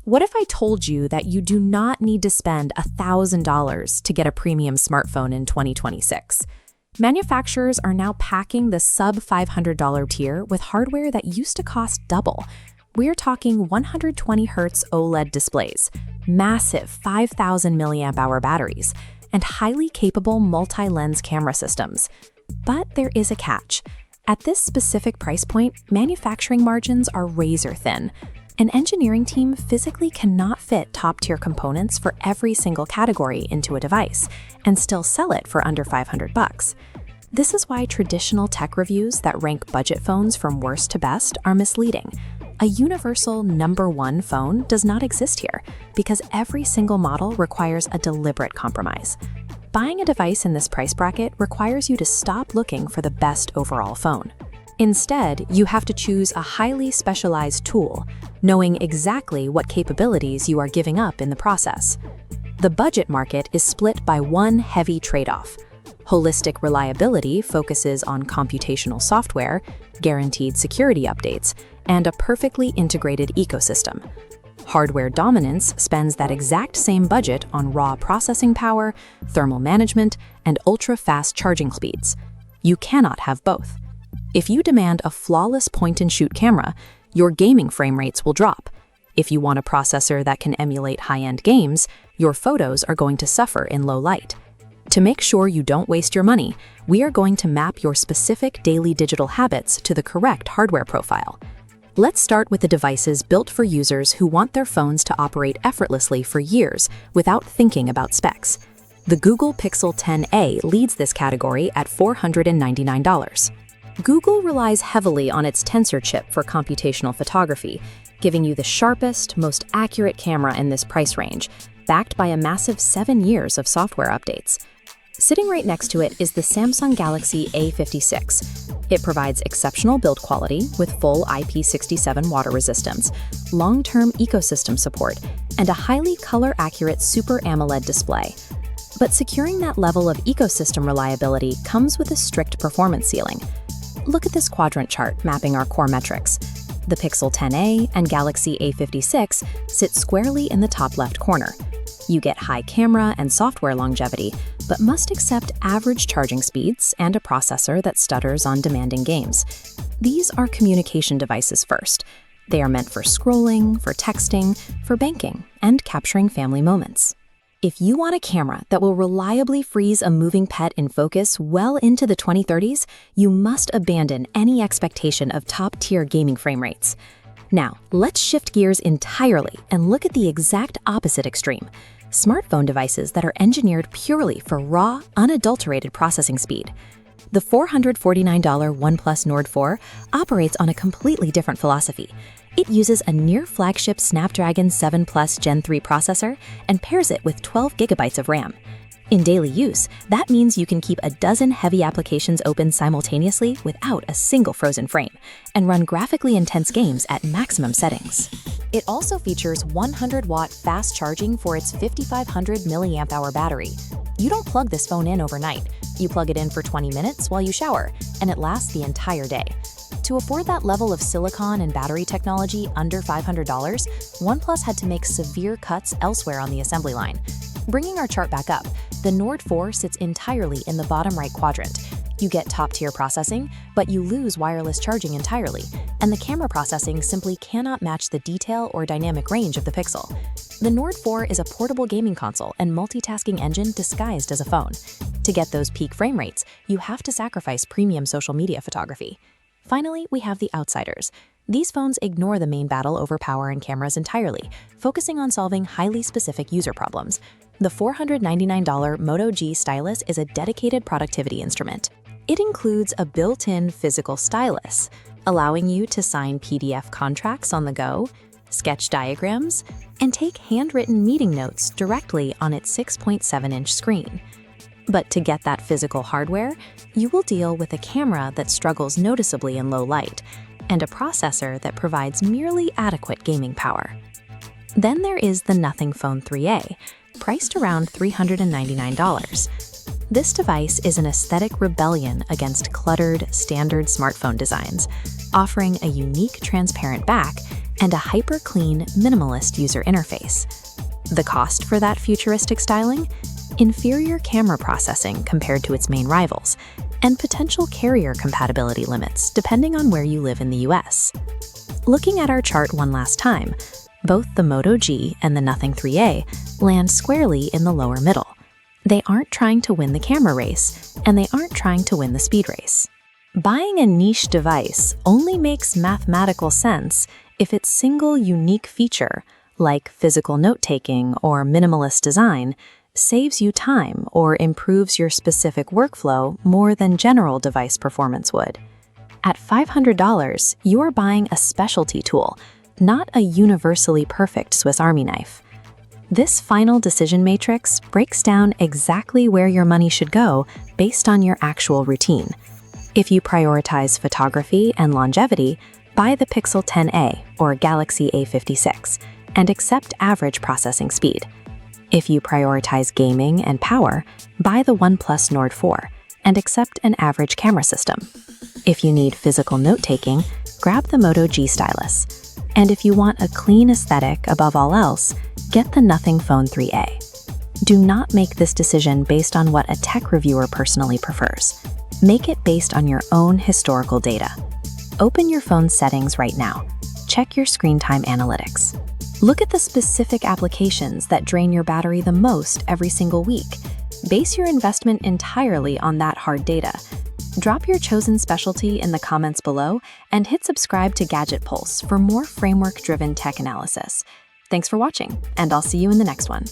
What if I told you that you do not need to spend $1,000 to get a premium smartphone in 2026? Manufacturers are now packing the sub-$500 tier with hardware that used to cost double. We're talking 120Hz OLED displays, massive 5,000 mAh batteries, and highly capable multi-lens camera systems. But there is a catch. At this specific price point, manufacturing margins are razor thin. An engineering team physically cannot fit top-tier components for every single category into a device and still sell it for under $500. This is why traditional tech reviews that rank budget phones from worst to best are misleading. A universal number one phone does not exist here because every single model requires a deliberate compromise. Buying a device in this price bracket requires you to stop looking for the best overall phone. Instead, you have to choose a highly specialized tool, knowing exactly what capabilities you are giving up in the process. The budget market is split by one heavy trade-off. Holistic reliability focuses on computational software, guaranteed security updates, and a perfectly integrated ecosystem. Hardware dominance spends that exact same budget on raw processing power, thermal management, and ultra-fast charging speeds. You cannot have both. If you demand a flawless point-and-shoot camera, your gaming frame rates will drop. If you want a processor that can emulate high-end games, your photos are going to suffer in low light. To make sure you don't waste your money, we are going to map your specific daily digital habits to the correct hardware profile. Let's start with the devices built for users who want their phones to operate effortlessly for years without thinking about specs. The Google Pixel 10a leads this category at $499. Google relies heavily on its Tensor chip for computational photography, giving you the sharpest, most accurate camera in this price range, backed by a massive 7 years of software updates. Sitting right next to it is the Samsung Galaxy A56. It provides exceptional build quality with full IP67 water resistance, long-term ecosystem support, and a highly color-accurate Super AMOLED display. But securing that level of ecosystem reliability comes with a strict performance ceiling. Look at this quadrant chart mapping our core metrics. The Pixel 10a and Galaxy A56 sit squarely in the top left corner. You get high camera and software longevity, but must accept average charging speeds and a processor that stutters on demanding games. These are communication devices first. They are meant for scrolling, for texting, for banking, and capturing family moments. If you want a camera that will reliably freeze a moving pet in focus well into the 2030s, you must abandon any expectation of top-tier gaming frame rates. Now, let's shift gears entirely and look at the exact opposite extreme: smartphone devices that are engineered purely for raw, unadulterated processing speed. The $449 OnePlus Nord 4 operates on a completely different philosophy. It uses a near-flagship Snapdragon 7 Plus Gen 3 processor and pairs it with 12 gigabytes of RAM. In daily use, that means you can keep a dozen heavy applications open simultaneously without a single frozen frame, and run graphically intense games at maximum settings. It also features 100-watt fast charging for its 5,500 mAh battery. You don't plug this phone in overnight. You plug it in for 20 minutes while you shower, and it lasts the entire day. To afford that level of silicon and battery technology under $500, OnePlus had to make severe cuts elsewhere on the assembly line. Bringing our chart back up, the Nord 4 sits entirely in the bottom right quadrant. You get top-tier processing, but you lose wireless charging entirely, and the camera processing simply cannot match the detail or dynamic range of the Pixel. The Nord 4 is a portable gaming console and multitasking engine disguised as a phone. To get those peak frame rates, you have to sacrifice premium social media photography. Finally, we have the outsiders. These phones ignore the main battle over power and cameras entirely, focusing on solving highly specific user problems. The $499 Moto G stylus is a dedicated productivity instrument. It includes a built-in physical stylus, allowing you to sign PDF contracts on the go, sketch diagrams, and take handwritten meeting notes directly on its 6.7-inch screen. But to get that physical hardware, you will deal with a camera that struggles noticeably in low light, and a processor that provides merely adequate gaming power. Then there is the Nothing Phone 3a, priced around $399. This device is an aesthetic rebellion against cluttered, standard smartphone designs, offering a unique transparent back and a hyper-clean, minimalist user interface. The cost for that futuristic styling? Inferior camera processing compared to its main rivals, and potential carrier compatibility limits depending on where you live in the US. Looking at our chart one last time, both the Moto G and the Nothing 3A land squarely in the lower middle. They aren't trying to win the camera race, and they aren't trying to win the speed race. Buying a niche device only makes mathematical sense if its single unique feature, like physical note-taking or minimalist design, saves you time or improves your specific workflow more than general device performance would. At $500, you are buying a specialty tool, not a universally perfect Swiss Army knife. This final decision matrix breaks down exactly where your money should go based on your actual routine. If you prioritize photography and longevity, buy the Pixel 10a or Galaxy A56 and accept average processing speed. If you prioritize gaming and power, buy the OnePlus Nord 4 and accept an average camera system. If you need physical note-taking, grab the Moto G stylus. And if you want a clean aesthetic above all else, get the Nothing Phone 3A. Do not make this decision based on what a tech reviewer personally prefers. Make it based on your own historical data. Open your phone's settings right now. Check your screen time analytics. Look at the specific applications that drain your battery the most every single week. Base your investment entirely on that hard data. Drop your chosen specialty in the comments below and hit subscribe to GadgetPulse for more framework-driven tech analysis. Thanks for watching, and I'll see you in the next one.